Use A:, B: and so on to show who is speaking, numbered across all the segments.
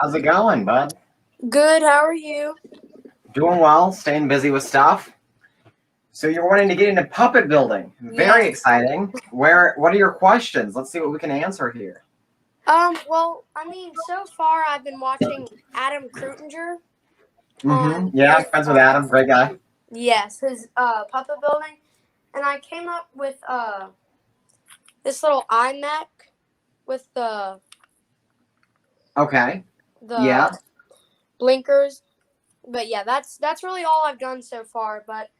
A: How's it going, bud?
B: Good, how are you?
A: Doing well, staying busy with stuff. So you're wanting to get into puppet building. Very
B: Yes.
A: exciting. What are your questions? Let's see what we can answer here.
B: Well, so far I've been watching Adam Krutinger on
A: Yeah,
B: his,
A: friends with Adam, great guy.
B: yes, his puppet building, and I came up with this little iMac with the
A: Okay. Yeah.
B: blinkers. But yeah, that's really all I've done so far. But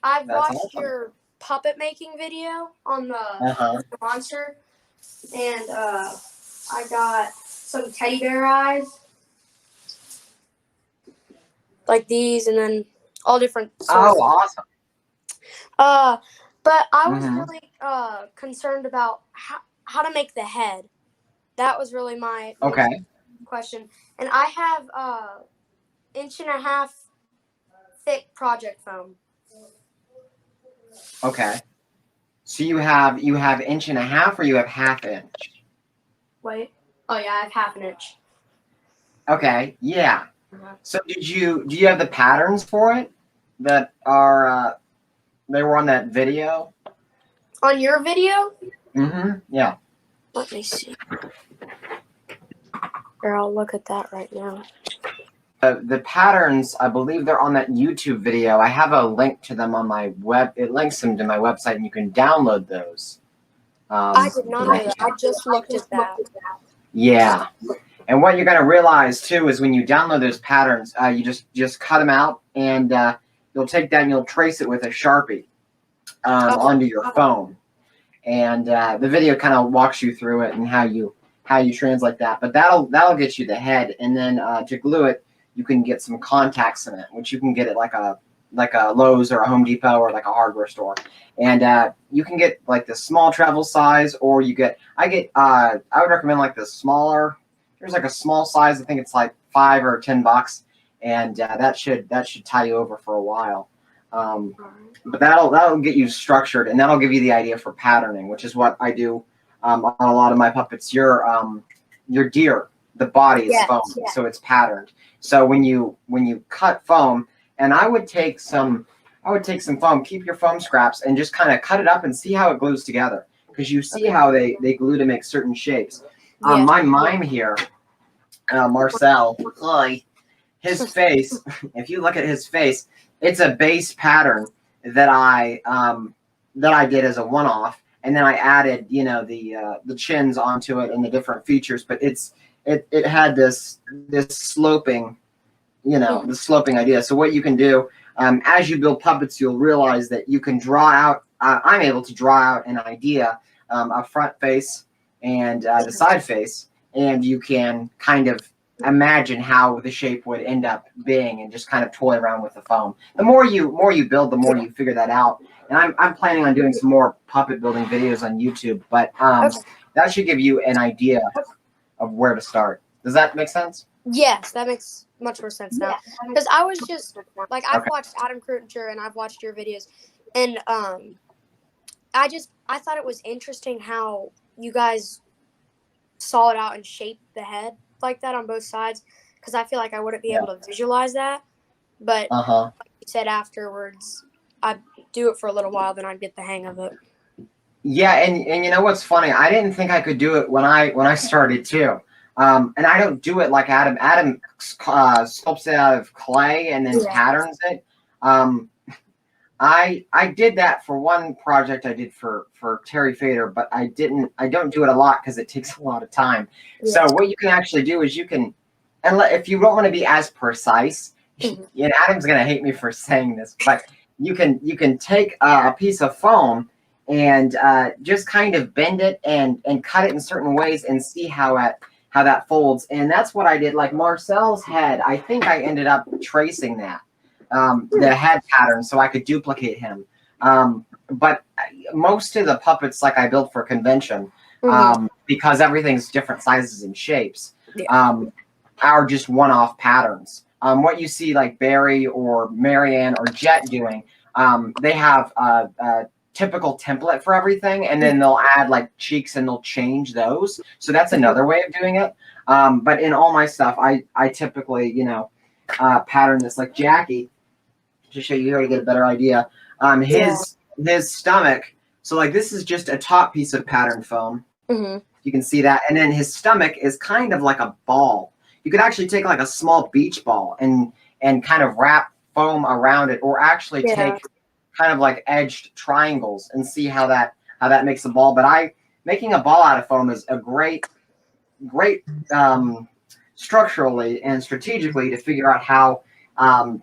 B: I've
A: That's
B: watched
A: awesome.
B: your puppet making video on the
A: Uh-huh.
B: monster, and I got some teddy bear eyes like these, and then all different sorts.
A: Oh, awesome.
B: But I was really concerned about how to make the head. That was really my question. And I have 1.5 inch thick project foam.
A: Okay. So you have 1.5 inches or you have 1/2 inch?
B: Wait. Oh yeah, I have 1/2 inch.
A: Okay, yeah. So do you have the patterns for it that are they were on that video?
B: On your video?
A: Yeah.
B: Let me see. Or I'll look at that right now.
A: The patterns, I believe they're on that YouTube video. I have a link to them on my web. It links them to my website, and you can download those.
B: I did not know that. I just looked at that.
A: Yeah. And what you're going to realize, too, is when you download those patterns, you just cut them out, and you'll take that and you'll trace it with a Sharpie onto your phone. And the video kind of walks you through it and how you translate that. But that'll get you the head, and then to glue it, you can get some contact cement, which you can get at like a Lowe's or a Home Depot or like a hardware store. And you can get like the small travel size, or I would recommend like the smaller. There's like a small size. I think it's like $5 or $10, and that should tie you over for a while. But that'll get you structured, and that'll give you the idea for patterning, which is what I do on a lot of my puppets. Your deer, the body is foam, so it's patterned. So when you cut foam, and I would take some foam, keep your foam scraps, and just kind of cut it up and see how it glues together, because you see how they glue to make certain shapes. My mime here, Marcel, his face, if you look at his face, it's a base pattern that I did as a one-off, and then I added, the chins onto it and the different features. But it had this sloping, the sloping idea. So what you can do as you build puppets, you'll realize that you can draw out. I'm able to draw out an idea, a front face and the side face, and you can kind of imagine how the shape would end up being, and just kind of toy around with the foam. The more you build, the more you figure that out. And I'm planning on doing some more puppet building videos on YouTube, but that should give you an idea of where to start. Does that make sense?
B: Yes, that makes much more sense now. Because I was just like, I've watched Adam Krutinger and I've watched your videos, and I thought it was interesting how you guys saw it out and shaped the head like that on both sides, because I feel like I wouldn't be able to visualize that. But like you said afterwards, I'd do it for a little while, then I'd get the hang of it.
A: Yeah, and you know what's funny? I didn't think I could do it when I started too. And I don't do it like Adam. Adam sculpts it out of clay and then patterns it. I did that for one project I did for Terry Fader, but I don't do it a lot because it takes a lot of time. So what you can actually do is if you don't want to be as precise, and Adam's gonna hate me for saying this, but you can take a piece of foam and just kind of bend it and cut it in certain ways and see how that folds. And that's what I did. Like Marcel's head, I think I ended up tracing that. The head pattern, so I could duplicate him. But most of the puppets, like I built for convention, because everything's different sizes and shapes, are just one-off patterns. What you see like Barry or Marianne or Jet doing, they have typical template for everything, and then they'll add like cheeks and they'll change those. So that's another way of doing it. But in all my stuff, I typically, pattern this like Jackie to show you here to get a better idea. His stomach. So like this is just a top piece of pattern foam.
B: Mm-hmm.
A: You can see that, and then his stomach is kind of like a ball. You could actually take like a small beach ball and kind of wrap foam around it, or actually take kind of like edged triangles and see how that makes a ball. But making a ball out of foam is a great structurally and strategically to figure out how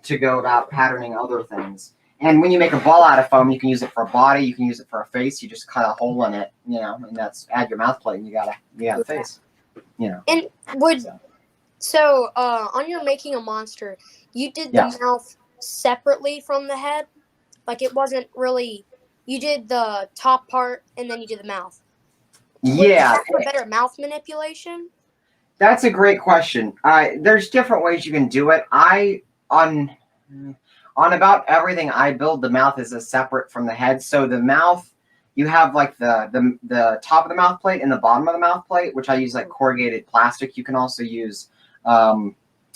A: to go about patterning other things. And when you make a ball out of foam, you can use it for a body, you can use it for a face. You just cut a hole in it, and that's add your mouth plate, and you got a face.
B: And so on your making a monster, you did the mouth separately from the head? Like it wasn't really, you did the top part and then you did the mouth.
A: Yeah.
B: For better mouth manipulation?
A: That's a great question. There's different ways you can do it. On about everything I build, the mouth is separate from the head. So the mouth, you have like the top of the mouth plate and the bottom of the mouth plate, which I use like corrugated plastic. You can also use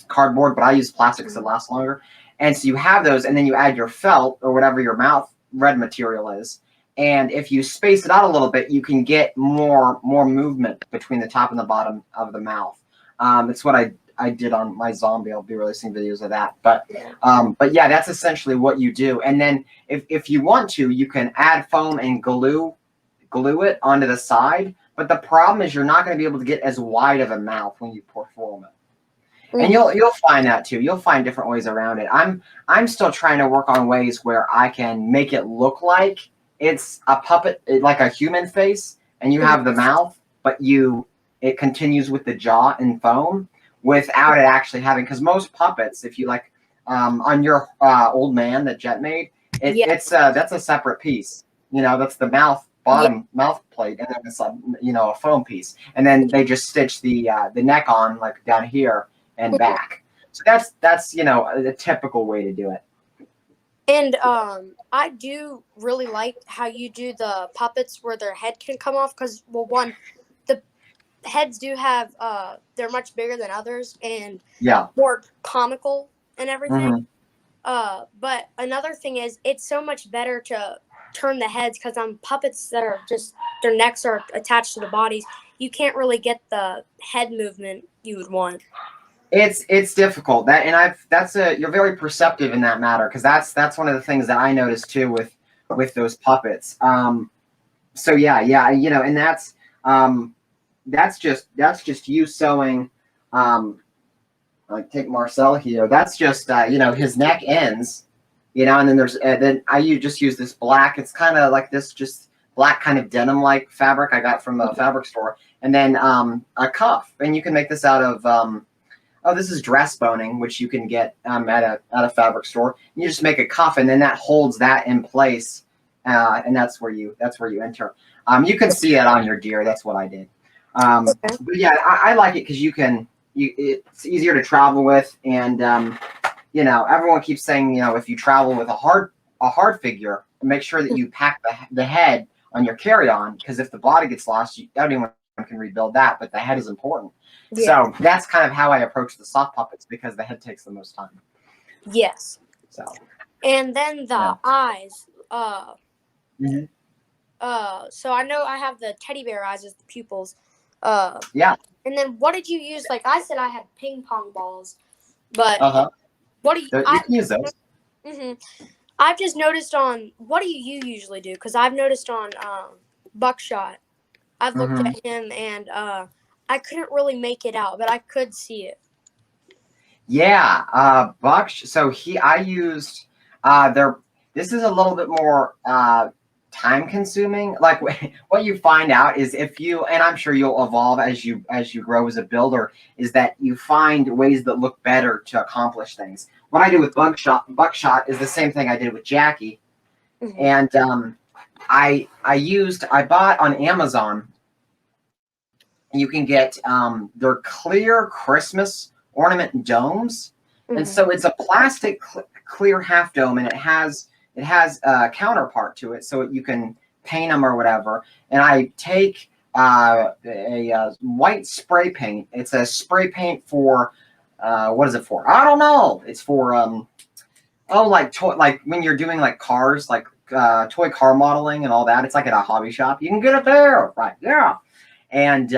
A: cardboard, but I use plastic because it lasts longer. And so you have those, and then you add your felt or whatever your mouth red material is. And if you space it out a little bit, you can get more movement between the top and the bottom of the mouth. It's what I did on my zombie. I'll be releasing videos of that. But yeah, that's essentially what you do. And then if you want to, you can add foam and glue it onto the side. But the problem is you're not going to be able to get as wide of a mouth when you perform it. And you'll find that too. You'll find different ways around it. I'm still trying to work on ways where I can make it look like it's a puppet, like a human face, and you have the mouth, but it continues with the jaw and foam without it actually having. Because most puppets, if you like, on your old man that Jet made, that's a separate piece. That's the bottom mouth plate, and then it's a foam piece, and then they just stitch the neck on like down here and back. So that's the typical way to do it.
B: And I do really like how you do the puppets where their head can come off, because one, the heads do have they're much bigger than others and more comical and everything. But another thing is it's so much better to turn the heads, because on puppets that are just their necks are attached to the bodies, you can't really get the head movement you would want.
A: It's difficult. You're very perceptive in that matter, because that's one of the things that I noticed too with those puppets. So and that's just you sewing. Like take Marcel here. That's just his neck ends, and then then just use this black. It's kind of like this just black kind of denim like fabric I got from a fabric store, and then a cuff, and you can make this out of. This is dress boning, which you can get at a fabric store. You just make a cuff, and then that holds that in place, and that's where you enter. You can see it on your deer. That's what I did. But yeah, I like it because it's easier to travel with, and everyone keeps saying if you travel with a hard figure, make sure that you pack the head on your carry-on, because if the body gets lost, anyone can rebuild that, but the head is important. So that's kind of how I approach the soft puppets, because the head takes the most time.
B: Yes.
A: So.
B: And then the eyes. So I know I have the teddy bear eyes as the pupils. And then what did you use? Like I said, I had ping pong balls, but what do you?
A: You can use those.
B: I've just noticed what do you usually do? Because I've noticed on Buckshot, I've looked at him and I couldn't really make it out, but I could see it.
A: Yeah, So I used This is a little bit more time consuming. Like what you find out is and I'm sure you'll evolve as you grow as a builder, is that you find ways that look better to accomplish things. What I do with Buckshot is the same thing I did with Jackie, and I bought on Amazon. You can get their clear Christmas ornament domes, and so it's a plastic clear half dome, and it has it has a counterpart to it, so you can paint them or whatever. And I take a white spray paint. It's a spray paint for what is it for? I don't know. It's for like when you're doing like cars, like toy car modeling and all that. It's like at a hobby shop. You can get it there, right? Yeah. And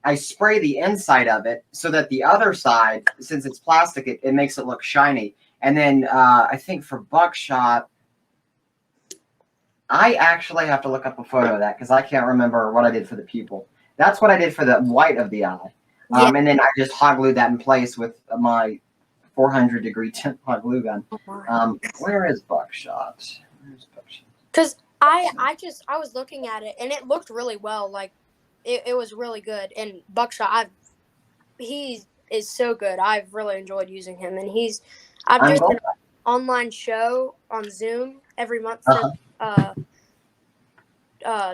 A: I spray the inside of it so that the other side, since it's plastic, it makes it look shiny. And then I think for buckshot, I actually have to look up a photo of that because I can't remember what I did for the pupil. That's what I did for the white of the eye.
B: Yeah.
A: And then I just hot glued that in place with my 400-degree tint hot glue gun. Where is buckshot? Where's buckshot?
B: Because I was looking at it and it looked really well. Like it was really good. And buckshot, he is so good. I've really enjoyed using him. And I've just an online show on Zoom every month for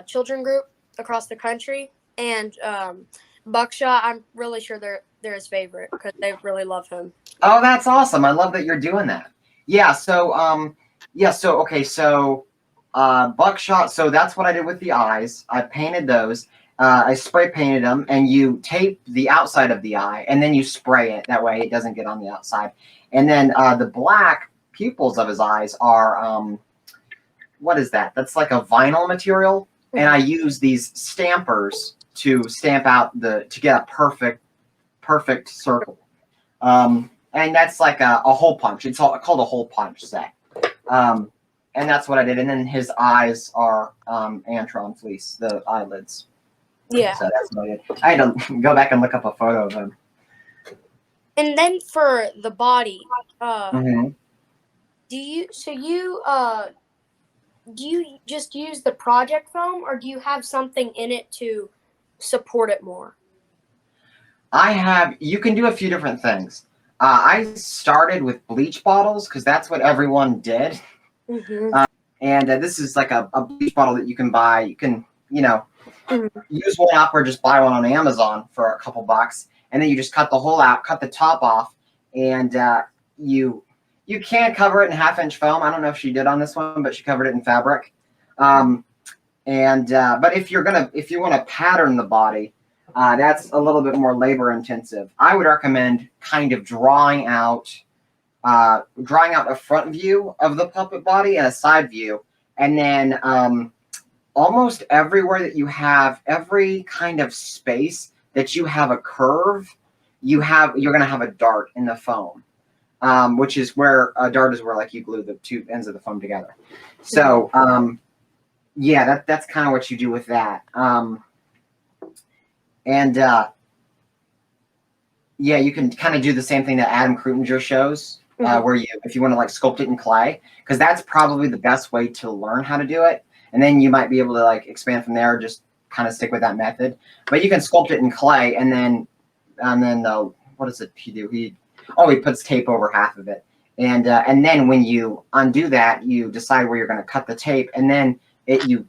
B: children group across the country. And buckshot, I'm really sure they're his favorite because they really love him.
A: Oh, that's awesome. I love that you're doing that. Yeah, so buckshot, so that's what I did with the eyes. I painted those. I spray painted them, and you tape the outside of the eye, and then you spray it. That way it doesn't get on the outside. And then the black pupils of his eyes are, what is that? That's like a vinyl material. And I use these stampers to stamp out to get a perfect circle. And that's like a hole punch. It's called a hole punch set. And that's what I did. And then his eyes are Antron fleece, the eyelids.
B: Yeah.
A: So that's what I did. I had to go back and look up a photo of him.
B: And then for the body,
A: Mm-hmm.
B: do you just use the project foam, or do you have something in it to support it more?
A: You can do a few different things. I started with bleach bottles because that's what everyone did.
B: Mm-hmm.
A: And this is like a bleach bottle that you can buy. You can, use one up or just buy one on Amazon for a couple bucks. And then you just cut the hole out, cut the top off, and you can cover it in 1/2-inch foam. I don't know if she did on this one, but she covered it in fabric. But if you want to pattern the body, that's a little bit more labor intensive. I would recommend kind of drawing out a front view of the puppet body and a side view, and then almost everywhere that you have, every kind of space that you have a curve, you're going to have a dart in the foam, which is where a dart is where like you glue the two ends of the foam together. So yeah, that's kind of what you do with that. Yeah, you can kind of do the same thing that Adam Krutinger shows, where if you want to like sculpt it in clay, because that's probably the best way to learn how to do it. And then you might be able to like expand from there, or just kind of stick with that method. But you can sculpt it in clay, and then what does it he do? He puts tape over half of it, and then when you undo that, you decide where you're going to cut the tape, and then you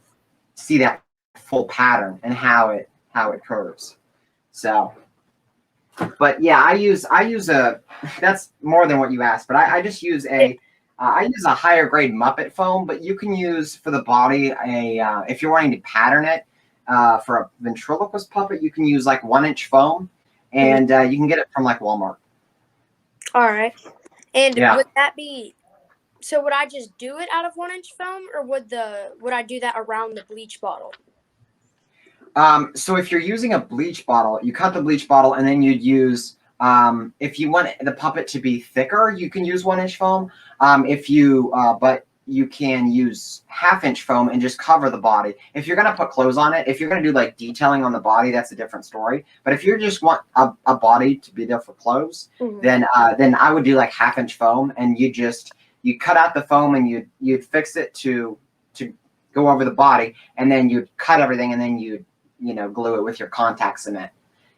A: see that full pattern and how it curves. So, but yeah, I use that's more than what you asked, but I just use I use a higher grade Muppet foam, but you can use for the body if you're wanting to pattern it for a ventriloquist puppet, you can use like 1-inch foam, and you can get it from like Walmart.
B: All right. And would that be? So would I just do it out of 1-inch foam, or would I do that around the bleach bottle?
A: So if you're using a bleach bottle, you cut the bleach bottle, and then you'd use, if you want the puppet to be thicker, you can use 1-inch foam. But you can use 1/2-inch foam and just cover the body. If you're going to put clothes on it, if you're going to do like detailing on the body, that's a different story. But if you just want a body to be there for clothes, then I would do like 1/2-inch foam, and you cut out the foam, and you'd fix it to go over the body, and then you'd cut everything, and then you'd glue it with your contact cement.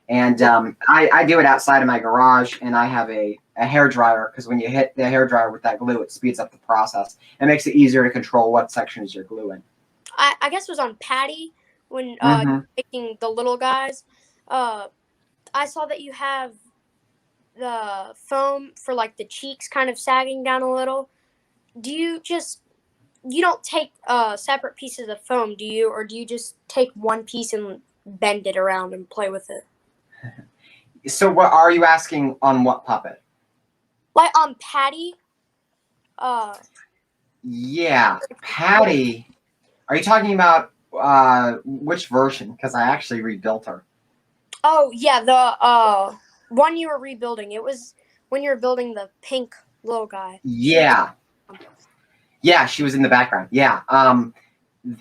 A: And I do it outside of my garage, and I have a hair dryer, because when you hit the hair dryer with that glue, it speeds up the process. It makes it easier to control what sections you're gluing.
B: I guess it was on Patty when making the little guys. I saw that you have the foam for like the cheeks kind of sagging down a little. Do you just you don't take separate pieces of foam, do you? Or do you just take one piece and bend it around and play with it?
A: So what are you asking on what puppet?
B: Like on Patty.
A: Yeah, Patty. Are you talking about which version? Because I actually rebuilt her.
B: Oh yeah, the one you were rebuilding. It was when you were building the pink little guy.
A: Yeah. Yeah, she was in the background. Yeah.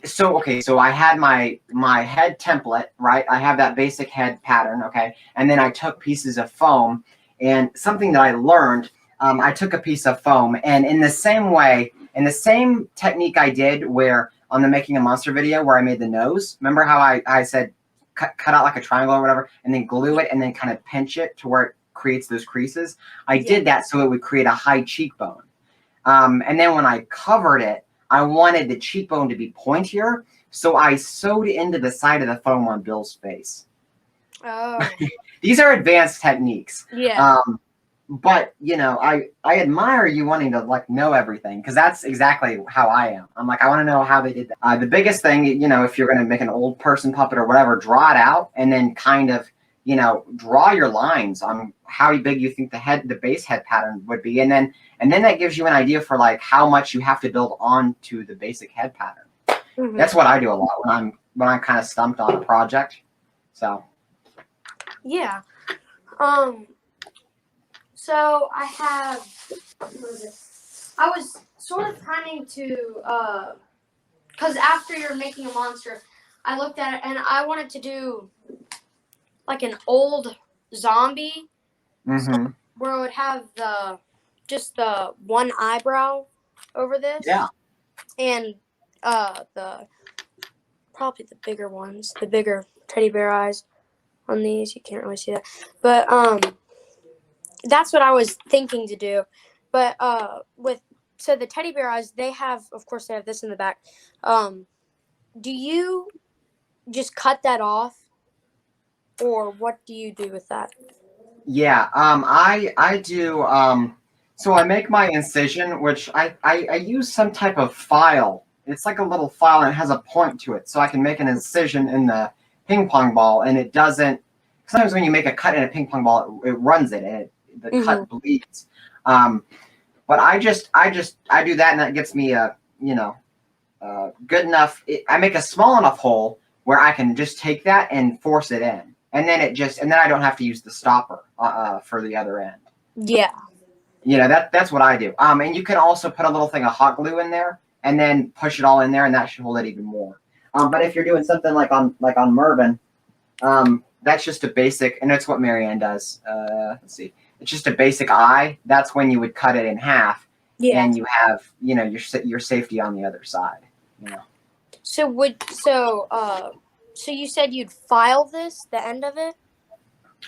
A: So okay, so I had my head template, right? I have that basic head pattern, okay? And then I took pieces of foam, and something that I learned, I took a piece of foam, and in the same way, in the same technique I did where on the Making a Monster video where I made the nose, remember how I said cut out like a triangle or whatever, and then glue it and then kind of pinch it to where it creates those creases? I did that so it would create a high cheekbone. And then when I covered it, I wanted the cheekbone to be pointier, so I sewed into the side of the foam on Bill's face.
B: Oh.
A: These are advanced techniques.
B: Yeah.
A: But you know, I admire you wanting to like know everything, because that's exactly how I am. I'm like, I want to know how they did that. The biggest thing, you know, if you're going to make an old person puppet or whatever, draw it out and then kind of, you know, draw your lines on how big you think the base head pattern would be, and then that gives you an idea for like how much you have to build onto the basic head pattern. Mm-hmm. That's what I do a lot when I'm kind of stumped on a project. So
B: yeah. So I was sort of trying to because after you're making a monster, I looked at it and I wanted to do like an old zombie, so where it would have just the one eyebrow over this.
A: Yeah.
B: And probably the bigger ones, the bigger teddy bear eyes on these. You can't really see that. But that's what I was thinking to do. But so the teddy bear eyes, of course they have this in the back. Do you just cut that off, or what do you do with that?
A: Yeah, I do. So I make my incision, which I use some type of file. It's like a little file and it has a point to it, so I can make an incision in the ping pong ball, and it doesn't. Sometimes when you make a cut in a ping pong ball, it runs it, and the cut bleeds. But I do that, and that gets me a good enough. I make a small enough hole where I can just take that and force it in. And then I don't have to use the stopper for the other end. Yeah. You know, that's what I do. And you can also put a little thing of hot glue in there and then push it all in there, and that should hold it even more. But if you're doing something like on Mervin, that's just a basic, and that's what Marianne does. Let's see. It's just a basic eye. That's when you would cut it in half, and you have, you know, your safety on the other side. You know.
B: So you said you'd file the end of it?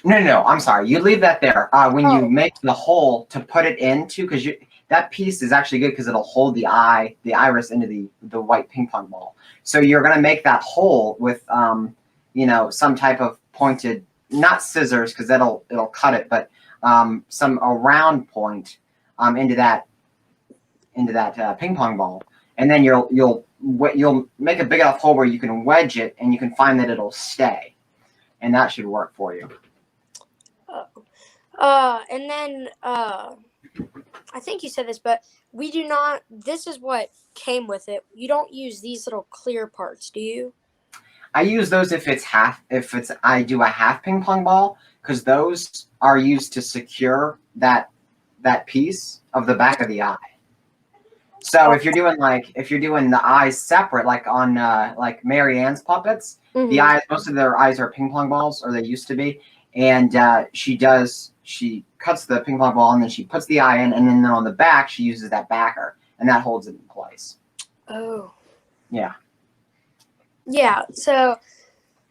A: No, I'm sorry. You leave that there. When you make the hole to put it into, because that piece is actually good because it'll hold the iris into the white ping pong ball. So you're going to make that hole with, you know, some type of pointed, not scissors because it'll cut it, but a round point into that ping pong ball, and then you'll make a big enough hole where you can wedge it, and you can find that it'll stay, and that should work for you.
B: And then I think you said this, but we do not. This is what came with it. You don't use these little clear parts, do you?
A: I use those if I do a half ping pong ball, because those are used to secure that piece of the back of the eye. So if you're doing the eyes separate, like on like Marianne's puppets, the eyes, most of their eyes are ping pong balls, or they used to be, and she cuts the ping pong ball and then she puts the eye in, and then on the back she uses that backer, and that holds it in place.
B: Oh.
A: Yeah.
B: Yeah. So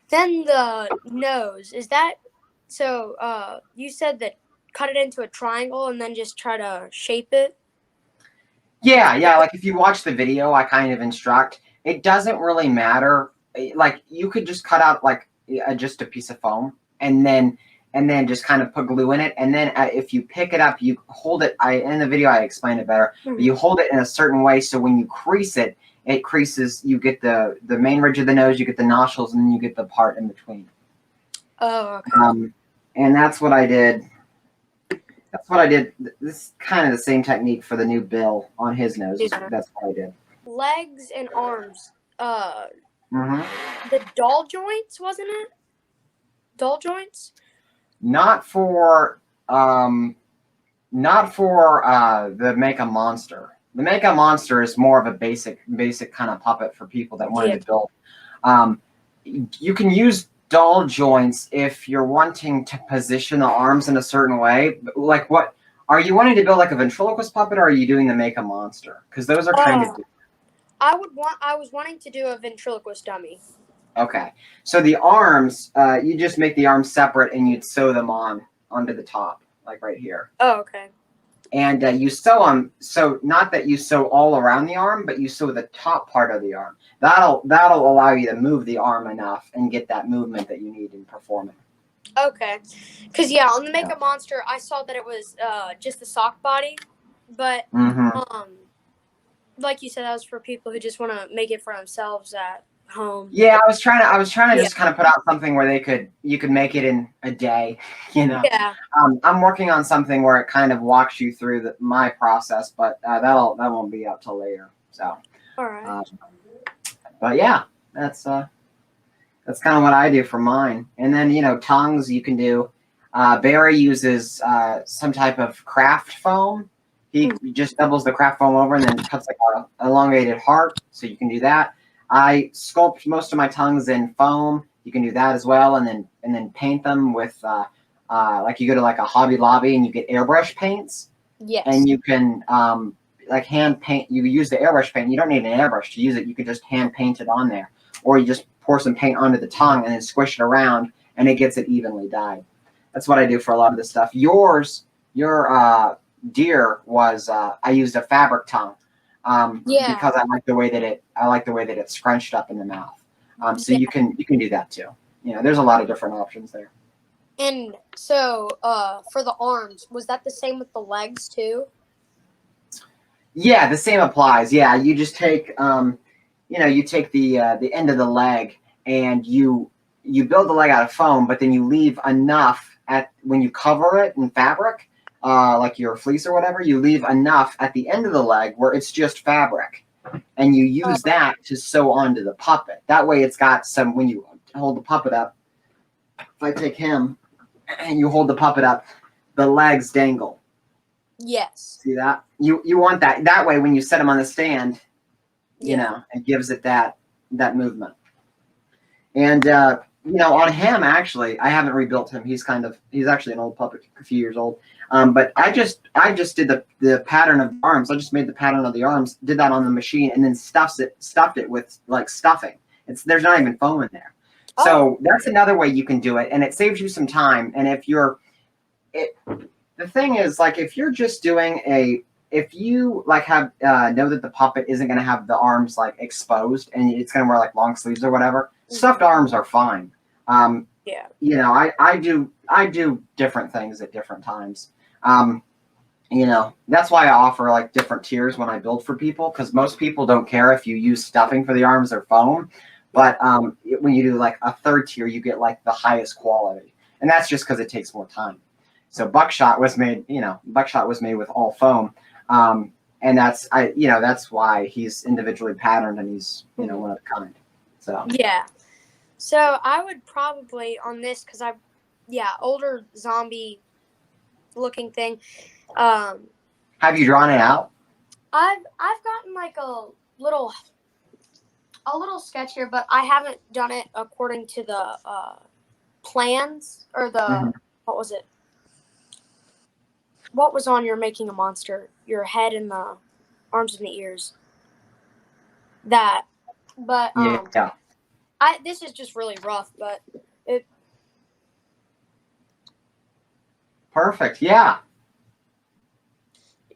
B: then the nose, is that so? You said that cut it into a triangle and then just try to shape it.
A: Yeah. Like if you watch the video, I kind of instruct. It doesn't really matter. Like you could just cut out like just a piece of foam, and then and then just kind of put glue in it. And then if you pick it up, you hold it. In the video, I explained it better. But you hold it in a certain way, so when you crease it, it creases. You get the main ridge of the nose, you get the nostrils, and then you get the part in between.
B: Oh, okay.
A: And that's what I did. That's what I did. This is kind of the same technique for the new Bill on his nose.
B: Yeah.
A: That's what I did.
B: Legs and arms.
A: Mm-hmm.
B: The doll joints, wasn't it? Doll joints?
A: Not for the Make a Monster. The Make a Monster is more of a basic kind of puppet for people that wanted to build. You can use doll joints if you're wanting to position the arms in a certain way. Like, what are you wanting to build, like a ventriloquist puppet, or are you doing the Make a Monster? Because those are kind of different.
B: I was wanting to do a ventriloquist dummy.
A: Okay, so the arms, you just make the arms separate and you'd sew them onto the top, like right here.
B: Oh, okay.
A: And you sew them, so not that you sew all around the arm, but you sew the top part of the arm. That'll allow you to move the arm enough and get that movement that you need in performing.
B: Okay, because on the Make a Monster, I saw that it was just the sock body, but like you said, that was for people who just want to make it for themselves at home.
A: Yeah, I was trying to just kind of put out something where you could make it in a day, you know.
B: Yeah.
A: I'm working on something where it kind of walks you through my process, but that won't be up till later. So.
B: All right.
A: But yeah, that's kind of what I do for mine. And then tongues you can do. Barry uses some type of craft foam. He just doubles the craft foam over and then cuts like an elongated heart, so you can do that. I sculpt most of my tongues in foam. You can do that as well, and then paint them with like you go to like a Hobby Lobby and you get airbrush paints.
B: Yes.
A: And you can like hand paint. You use the airbrush paint. You don't need an airbrush to use it. You can just hand paint it on there, or you just pour some paint onto the tongue and then squish it around, and it gets it evenly dyed. That's what I do for a lot of this stuff. Your deer was I used a fabric tongue. Because I like the way that it's scrunched up in the mouth. So you can do that too. There's a lot of different options there.
B: And so for the arms, was that the same with the legs too?
A: Yeah, the same applies. Yeah, you just take you take the end of the leg and you build the leg out of foam, but then you leave enough when you cover it in fabric. Like your fleece or whatever, you leave enough at the end of the leg where it's just fabric, and you use that to sew onto the puppet. That way it's got some, when you hold the puppet up, if I take him and you hold the puppet up, the legs dangle.
B: Yes.
A: See that? You want that. That way when you set him on the stand, it gives it that movement. And on him, actually, I haven't rebuilt him. He's actually an old puppet, a few years old. But I just did the pattern of the arms. I just made the pattern of the arms, did that on the machine, and then stuffed it with like stuffing. There's not even foam in there. So that's another way you can do it, and it saves you some time. And the thing is, like, if you're just doing if you like have know that the puppet isn't going to have the arms like exposed and it's going to wear like long sleeves or whatever, stuffed arms are fine. Yeah. I do different things at different times. That's why I offer like different tiers when I build for people, because most people don't care if you use stuffing for the arms or foam. But when you do like a third tier, you get like the highest quality, and that's just because it takes more time. So Buckshot was made with all foam. And that's why he's individually patterned and he's, one of a kind. So.
B: Yeah. So I would probably on this, because older zombie looking thing.
A: Have you drawn it out?
B: I've gotten like a little sketch here, but I haven't done it according to the plans or the what was it? What was on your Making a Monster? Your head and the arms and the ears. That, but this is just really rough, but it.
A: Perfect. Yeah.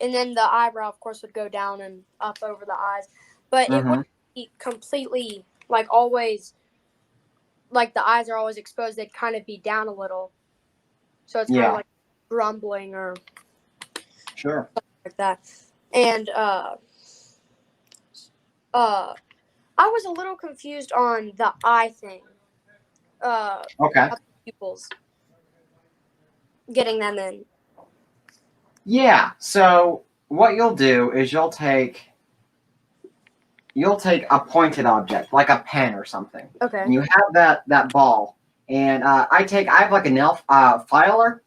B: And then the eyebrow, of course, would go down and up over the eyes, but it wouldn't be completely like always. Like the eyes are always exposed; they'd kind of be down a little. So it's kind of like grumbling or
A: Sure.
B: like that. And I was a little confused on the eye thing.
A: Okay.
B: Pupils. Getting them in.
A: Yeah. So what you'll do is you'll take a pointed object, like a pen or something.
B: Okay.
A: And you have that ball. And I have like a nail filer.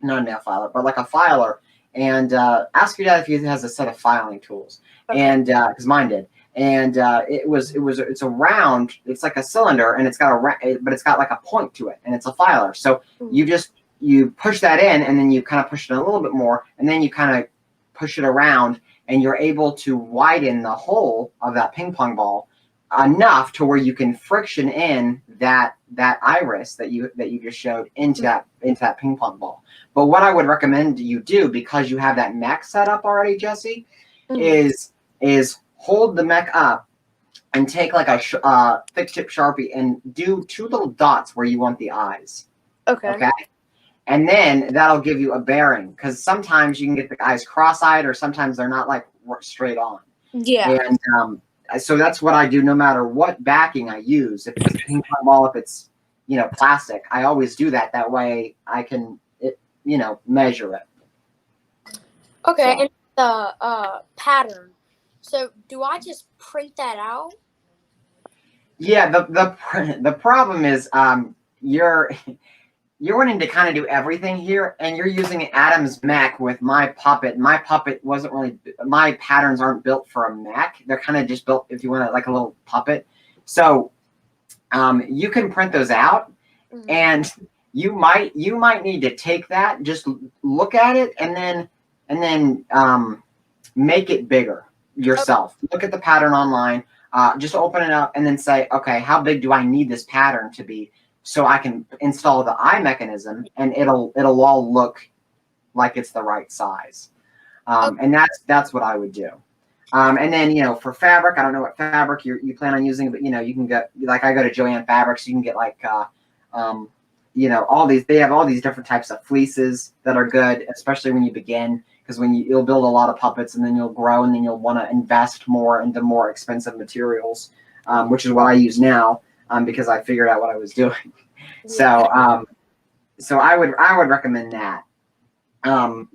A: Not a nail filer, but like a filer. And ask your dad if he has a set of filing tools.
B: Okay.
A: And because mine did. And it's a round. It's like a cylinder, and it's got but it's got like a point to it, and it's a filer. So you push that in, and then you kind of push it a little bit more, and then you kind of push it around, and you're able to widen the hole of that ping pong ball enough to where you can friction in that iris that you just showed into that ping pong ball. But what I would recommend you do, because you have that mech set up already, Jesse, is hold the mech up and take like a thick tip Sharpie and do 2 little dots where you want the eyes.
B: Okay.
A: And then that'll give you a bearing, because sometimes you can get the eyes cross-eyed, or sometimes they're not like straight on.
B: Yeah.
A: And so that's what I do no matter what backing I use. If it's a ping pong ball, if it's plastic, I always do that. That way I can measure it.
B: Okay. So. And the pattern. So do I just print that out?
A: Yeah. The problem is you're wanting to kind of do everything here, and you're using Adam's mech with my puppet. My puppet wasn't really, my patterns aren't built for a mech. They're kind of just built if you want like a little puppet. So you can print those out, and you might need to take that, just look at it, and then make it bigger yourself. Okay. Look at the pattern online, just open it up, and then say, okay, how big do I need this pattern to be, so I can install the eye mechanism, and it'll all look like it's the right size. And that's what I would do. And then, for fabric, I don't know what fabric you plan on using, but you can get, like, I go to Joanne Fabrics, you can get like all these, they have all these different types of fleeces that are good, especially when you begin, because you'll build a lot of puppets, and then you'll grow, and then you'll want to invest more into more expensive materials, which is what I use now. Because I figured out what I was doing. So I would recommend that.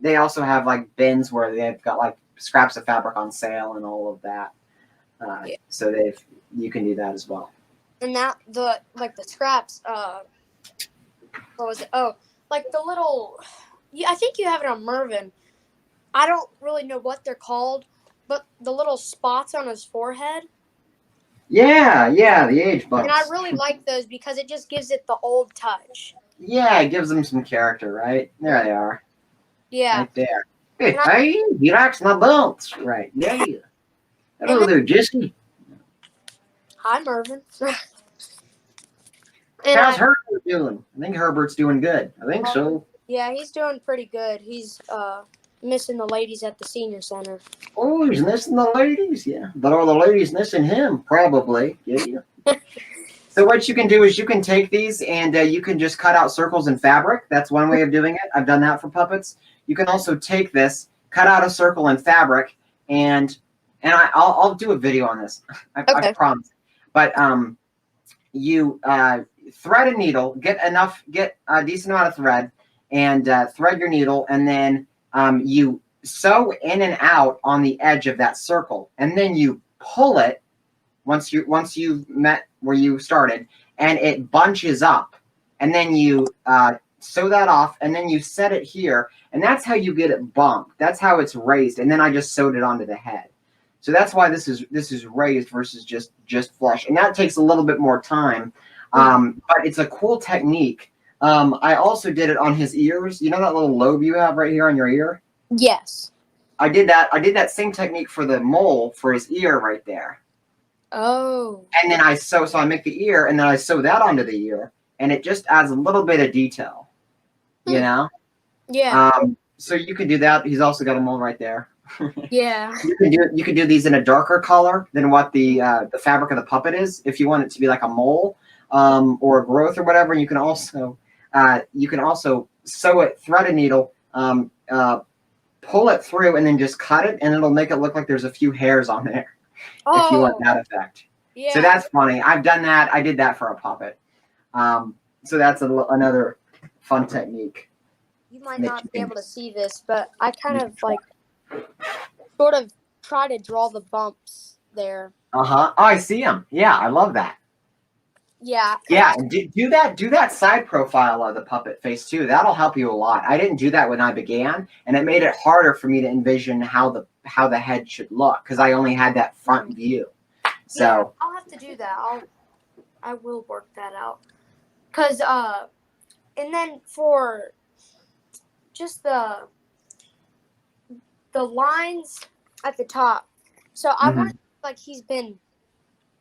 A: They also have like bins where they've got like scraps of fabric on sale and all of that. So you can do that as well.
B: And that the scraps, what was it? Oh, like the little, I think you have it on Mervin. I don't really know what they're called, but the little spots on his forehead.
A: Yeah, the age bumps.
B: And I really like those because it just gives it the old touch.
A: Yeah, it gives them some character, right? There they are.
B: Yeah.
A: Right there. Hey, he likes my bumps. Right, yeah. Hello there, Jesse.
B: Hi, Mervin.
A: How's Herbert doing? I think Herbert's doing good. I think so.
B: Yeah, he's doing pretty good. He's missing the ladies at the senior center.
A: Oh, he's missing the ladies, yeah. But are the ladies missing him? Probably, yeah. So what you can do is you can take these, and you can just cut out circles in fabric. That's one way of doing it. I've done that for puppets. You can also take this, cut out a circle in fabric, and I'll do a video on this. I promise. But you thread a needle, get a decent amount of thread, and thread your needle, and then you sew in and out on the edge of that circle, and then you pull it once you've met where you started, and it bunches up, and then you sew that off, and then you set it here, and that's how you get it bumped. That's how it's raised, and then I just sewed it onto the head. So that's why this is raised versus just flush, and that takes a little bit more time, but it's a cool technique. I also did it on his ears. You know that little lobe you have right here on your ear?
B: Yes.
A: I did that same technique for the mole for his ear right there.
B: Oh.
A: And then I make the ear, and then I sew that onto the ear, and it just adds a little bit of detail, you know?
B: Yeah.
A: So you can do that. He's also got a mole right there.
B: Yeah.
A: You can do these in a darker color than what the fabric of the puppet is, if you want it to be like a mole or a growth or whatever. You can also sew it, thread a needle, pull it through, and then just cut it, and it'll make it look like there's a few hairs on there.
B: Oh,
A: if you want that effect.
B: yeah.
A: So that's funny. I've done that. I did that for a puppet. So that's another fun technique.
B: You might not be able to see this, but I kind of like sort of try to draw the bumps there.
A: Oh, I see them. Yeah, I love that.
B: Yeah.
A: Yeah, and do that side profile of the puppet face too. That'll help you a lot. I didn't do that when I began, and it made it harder for me to envision how the head should look because I only had that front view. So
B: yeah, I'll have to do that. I will work that out. Cause and then for just the lines at the top. So I want like he's been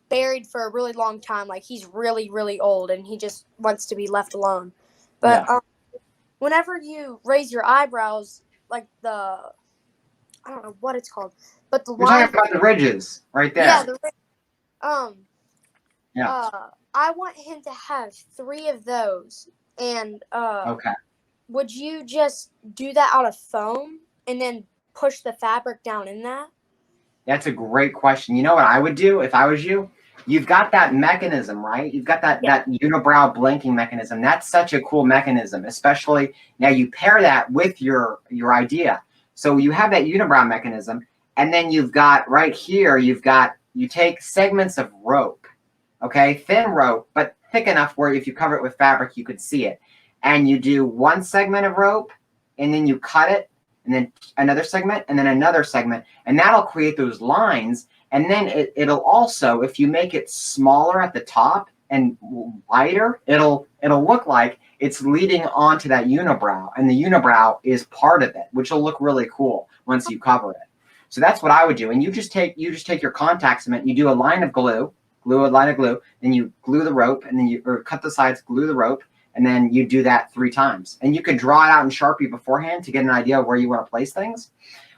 B: buried for a really long time. Like he's really, really old and he just wants to be left alone. But whenever you raise your eyebrows, like I don't know what it's called, but the
A: we're talking about the ridges right there.
B: Yeah, I want him to have 3 of those. And
A: okay.
B: Would you just do that out of foam and then push the fabric down in that?
A: That's a great question. You know what I would do if I was you? You've got that mechanism, right? You've got that unibrow blanking mechanism. That's such a cool mechanism, especially now you pair that with your idea. So you have that unibrow mechanism, and then you've got right here, you take segments of rope, okay? Thin rope, but thick enough where if you cover it with fabric, you could see it. And you do one segment of rope, and then you cut it, and then another segment, and then another segment, and that'll create those lines. And then it'll also, if you make it smaller at the top and wider, it'll look like it's leading onto that unibrow, and the unibrow is part of it, which will look really cool once you cover it. So that's what I would do. And you just take your contact cement, you do a line of glue, a line of glue, then you glue the rope, and then you cut the sides, glue the rope, and then you do that 3 times. And you can draw it out in Sharpie beforehand to get an idea of where you want to place things.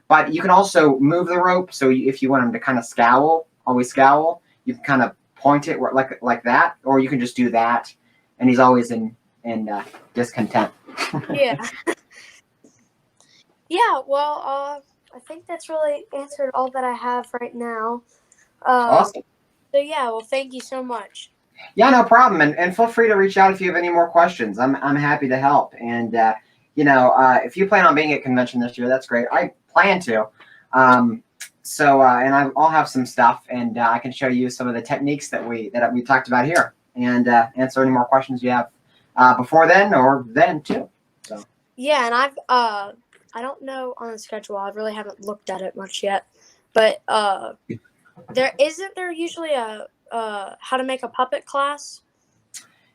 A: But you can also move the rope. So if you want him to kind of always scowl, you can kind of point it like that, or you can just do that, and he's always in discontent.
B: Yeah. Yeah. Well, I think that's really answered all that I have right now.
A: Awesome.
B: So yeah. Well, thank you so much.
A: Yeah, no problem. And feel free to reach out if you have any more questions. I'm happy to help. And if you plan on being at convention this year, that's great. I plan to. And I'll have some stuff, and I can show you some of the techniques that we talked about here, and answer any more questions you have before then or then too. So
B: yeah, and I don't know on the schedule. I really haven't looked at it much yet, but there usually a how to make a puppet class?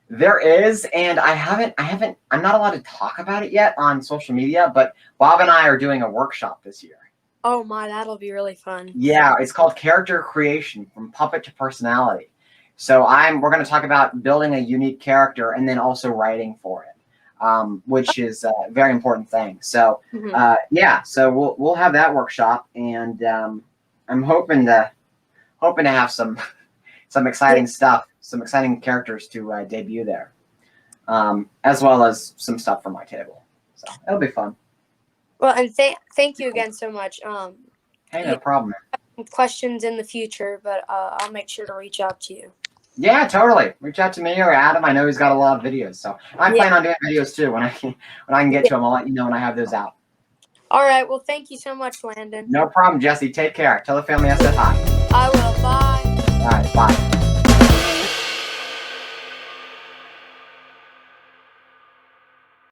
A: There is, and I'm not allowed to talk about it yet on social media, but Bob and I are doing a workshop this year.
B: Oh my, that'll be really fun.
A: Yeah, it's called Character Creation from Puppet to Personality. So we're going to talk about building a unique character and then also writing for it, which is a very important thing. So so we'll have that workshop, and I'm hoping to have some exciting stuff, some exciting characters to debut there, as well as some stuff for my table. So it'll be fun.
B: Well, and thank you again so much.
A: Hey, no problem.
B: Questions in the future, but I'll make sure to reach out to you.
A: Yeah, totally. Reach out to me or Adam. I know he's got a lot of videos, so I plan on doing videos too. When I can get to them, I'll let you know when I have those out.
B: All right. Well, thank you so much, Landon.
A: No problem, Jesse. Take care. Tell the family I said hi.
B: I will. Bye.
A: All right. Bye.